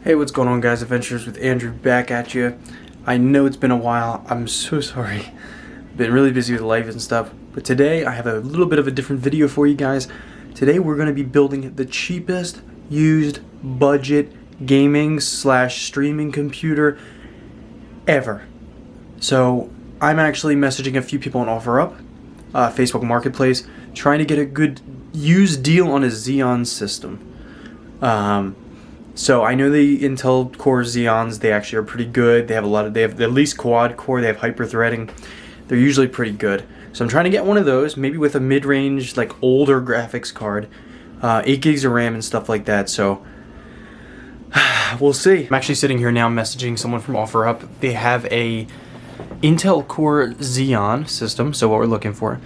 Hey, what's going on, guys? Adventures with Andrew back at you. I know it's been a while. I'm so sorry. Been really busy with life and stuff. But today I have a little bit of a different video for you guys. Today we're going to be building the cheapest used budget gaming / streaming computer ever. So I'm actually messaging a few people on OfferUp, Facebook Marketplace, trying to get a good used deal on a Xeon system. So I know the Intel Core Xeons, they actually are pretty good. They have at least quad core, they have hyper threading. They're usually pretty good. So I'm trying to get one of those, maybe with a mid-range, like older graphics card, 8 gigs of RAM and stuff like that. So we'll see. I'm actually sitting here now messaging someone from OfferUp. They have a Intel Core Xeon system, so what we're looking for.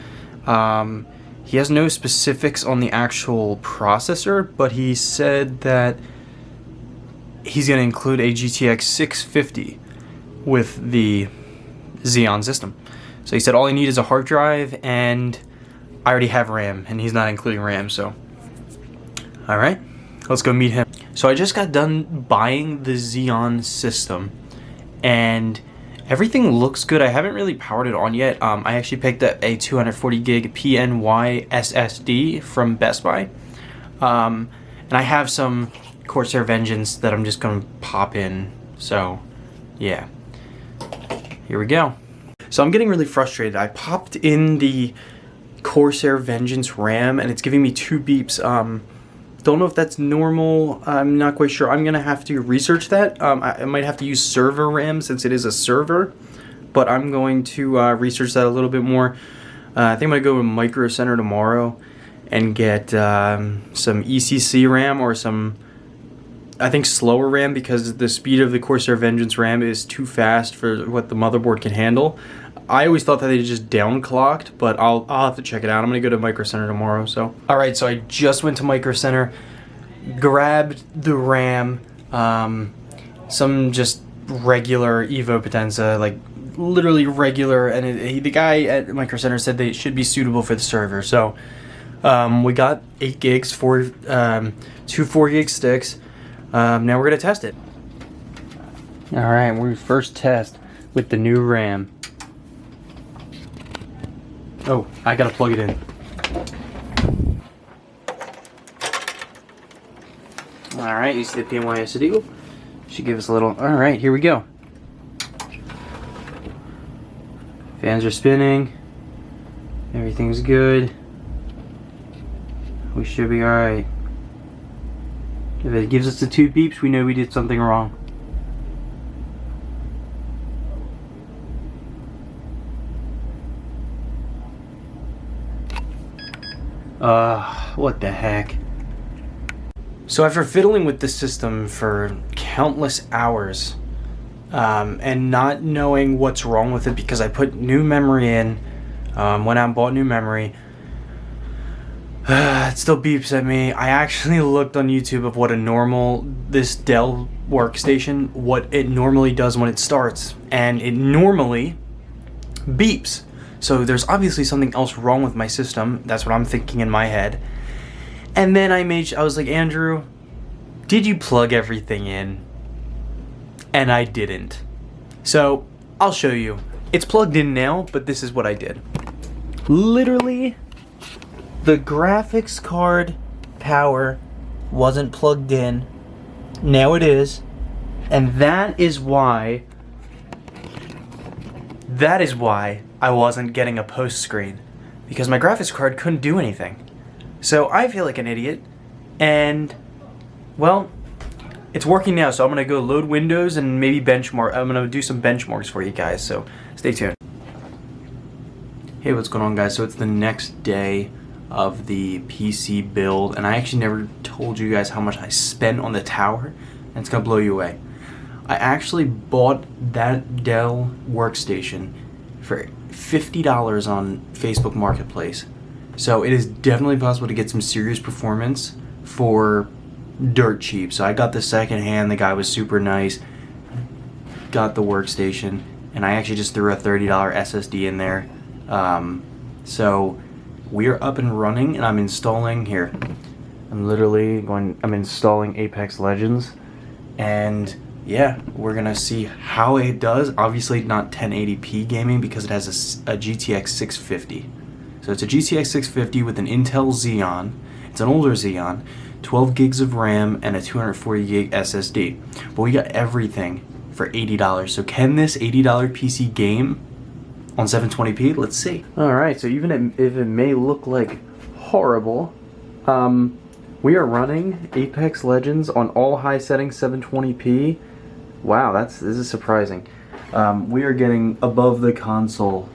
He has no specifics on the actual processor, but he said that he's going to include a GTX 650 with the Xeon system. So he said all I need is a hard drive, and I already have RAM, and he's not including RAM, so alright, let's go meet him. So I just got done buying the Xeon system, and everything looks good. I haven't really powered it on yet. I actually picked up a 240 gig PNY SSD from Best Buy, and I have some Corsair Vengeance that I'm just gonna pop in. So yeah, here we go. So I'm getting really frustrated. I popped in the Corsair Vengeance RAM and it's giving me 2 beeps. Don't know if that's normal. I'm not quite sure. I'm gonna have to research that. I might have to use server RAM since it is a server, but I'm going to research that a little bit more. I think I'm gonna go to Micro Center tomorrow and get some ECC RAM or some, I think, slower RAM, because the speed of the Corsair Vengeance RAM is too fast for what the motherboard can handle. I always thought that they just downclocked, but I'll have to check it out. I'm gonna go to Micro Center tomorrow. So alright, so I just went to Micro Center, grabbed the RAM, some just regular Evo Potenza, like literally regular, and the guy at Micro Center said they should be suitable for the server. So we got 8 gigs for 2 4 gig sticks. Now we're gonna test it. Alright, we first test with the new RAM. Oh, I gotta plug it in. Alright, you see the PNY-SSD? Should give us a little. Alright, here we go. Fans are spinning. Everything's good. We should be alright. If it gives us the 2 beeps, we know we did something wrong. What the heck? So after fiddling with the system for countless hours, and not knowing what's wrong with it, because I put new memory in, went out and bought new memory, it still beeps at me. I actually looked on YouTube of what this Dell workstation, what it normally does when it starts, and it normally beeps. So there's obviously something else wrong with my system. That's what I'm thinking in my head. And then I was like, Andrew, did you plug everything in? And I didn't. So I'll show you. It's plugged in now, but this is what I did. Literally, the graphics card power wasn't plugged in. Now it is. And that is why I wasn't getting a post screen, because my graphics card couldn't do anything. So I feel like an idiot, and well, it's working now. So I'm gonna go load Windows and maybe benchmark. I'm gonna do some benchmarks for you guys, so stay tuned. Hey, what's going on, guys? So it's the next day of the PC build, and I actually never told you guys how much I spent on the tower, and it's gonna blow you away. I actually bought that Dell workstation for $50 on Facebook Marketplace. So it is definitely possible to get some serious performance for dirt cheap. So I got the second hand, the guy was super nice, got the workstation, and I actually just threw a $30 SSD in there. So we're up and running, and I'm installing Apex Legends, and yeah, we're gonna see how it does. Obviously not 1080p gaming because it has a GTX 650. So it's a GTX 650 with an Intel Xeon. It's an older Xeon, 12 gigs of RAM, and a 240 gig SSD. But we got everything for $80. So can this $80 PC game on 720p? Let's see. Alright, so even if it may look like horrible, we are running Apex Legends on all high settings 720p. Wow, this is surprising. We are getting above the console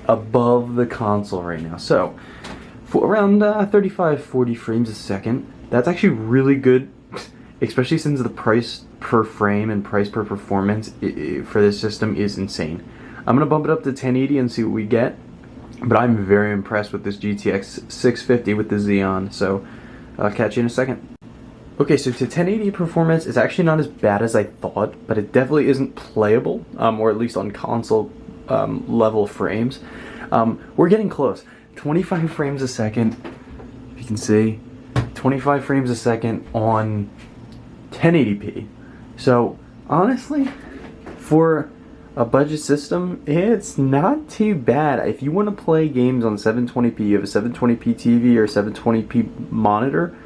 right now. So for around 35-40 frames a second. That's actually really good, especially since the price per frame and price per performance for this system is insane. I'm gonna bump it up to 1080 and see what we get, but I'm very impressed with this GTX 650 with the Xeon. So I'll catch you in a second. Okay, so to 1080 performance, it's actually not as bad as I thought, but it definitely isn't playable, or at least on console level frames. We're getting close. 25 frames a second, if you can see, 25 frames a second on 1080p. So honestly, for a budget system, it's not too bad. If you want to play games on 720p, you have a 720p TV or 720p monitor,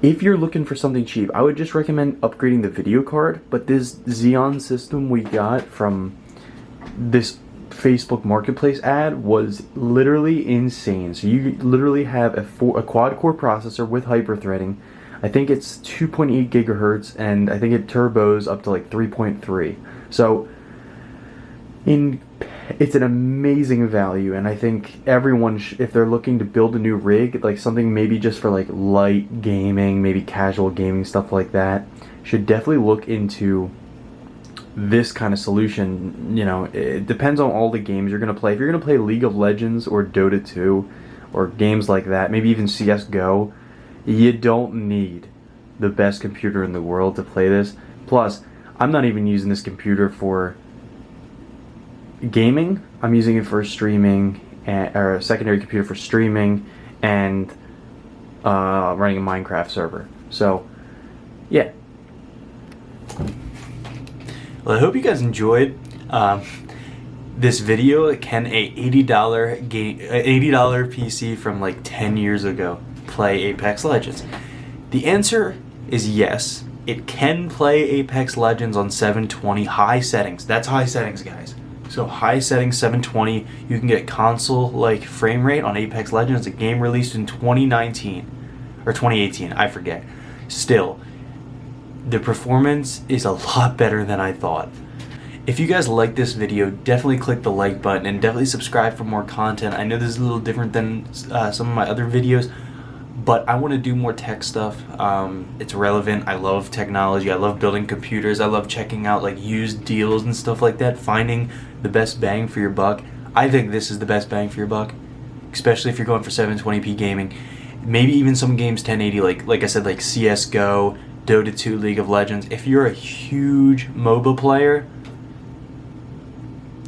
if you're looking for something cheap, I would just recommend upgrading the video card. But this Xeon system we got from this Facebook Marketplace ad was literally insane. So you literally have a quad-core processor with hyper-threading. I think it's 2.8 gigahertz, and I think it turbos up to like 3.3. So it's an amazing value, and I think everyone, if they're looking to build a new rig, like something maybe just for like light gaming, maybe casual gaming, stuff like that, should definitely look into this kind of solution. You know, it depends on all the games you're going to play. If you're going to play League of Legends or Dota 2 or games like that, maybe even CSGO, you don't need the best computer in the world to play this. Plus, I'm not even using this computer for gaming. I'm using it for streaming, or a secondary computer for streaming and running a Minecraft server. So, yeah. Well, I hope you guys enjoyed this video. Can a $80 PC from like 10 years ago play Apex Legends? The answer is yes. It can play Apex Legends on 720 high settings. That's high settings, guys. So high settings 720, you can get console-like frame rate on Apex Legends. It's a game released in 2019 or 2018, I forget. Still, the performance is a lot better than I thought. If you guys like this video, definitely click the like button and definitely subscribe for more content. I know this is a little different than some of my other videos, but I want to do more tech stuff. It's relevant. I love technology. I love building computers. I love checking out like used deals and stuff like that, finding the best bang for your buck. I think this is the best bang for your buck, especially if you're going for 720p gaming. Maybe even some games 1080, like I said, like CSGO, Dota 2, League of Legends. If you're a huge MOBA player,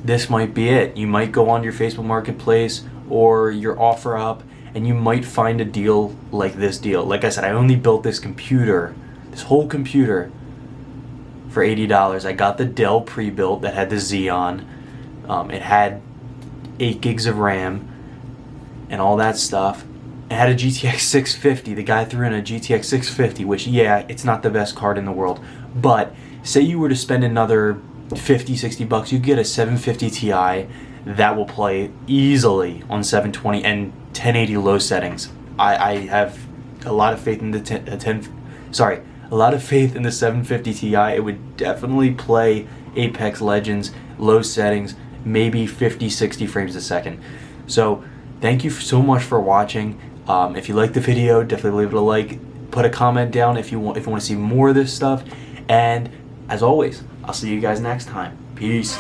this might be it. You might go on your Facebook Marketplace or your OfferUp, and you might find a deal like this deal. Like I said, I only built this computer, this whole computer, for $80. I got the Dell pre-built that had the Xeon. It had 8 gigs of RAM and all that stuff. It had a GTX 650. The guy threw in a GTX 650, which, yeah, it's not the best card in the world. But say you were to spend another 50, 60 bucks, you get a 750 Ti that will play easily on 720 and 1080 low settings. I have a lot of faith in the a lot of faith in the 750 Ti. It would definitely play Apex Legends low settings, maybe 50, 60 frames a second. So thank you so much for watching. If you liked the video, definitely leave it a like. Put a comment down if you want to see more of this stuff. And as always, I'll see you guys next time. Peace.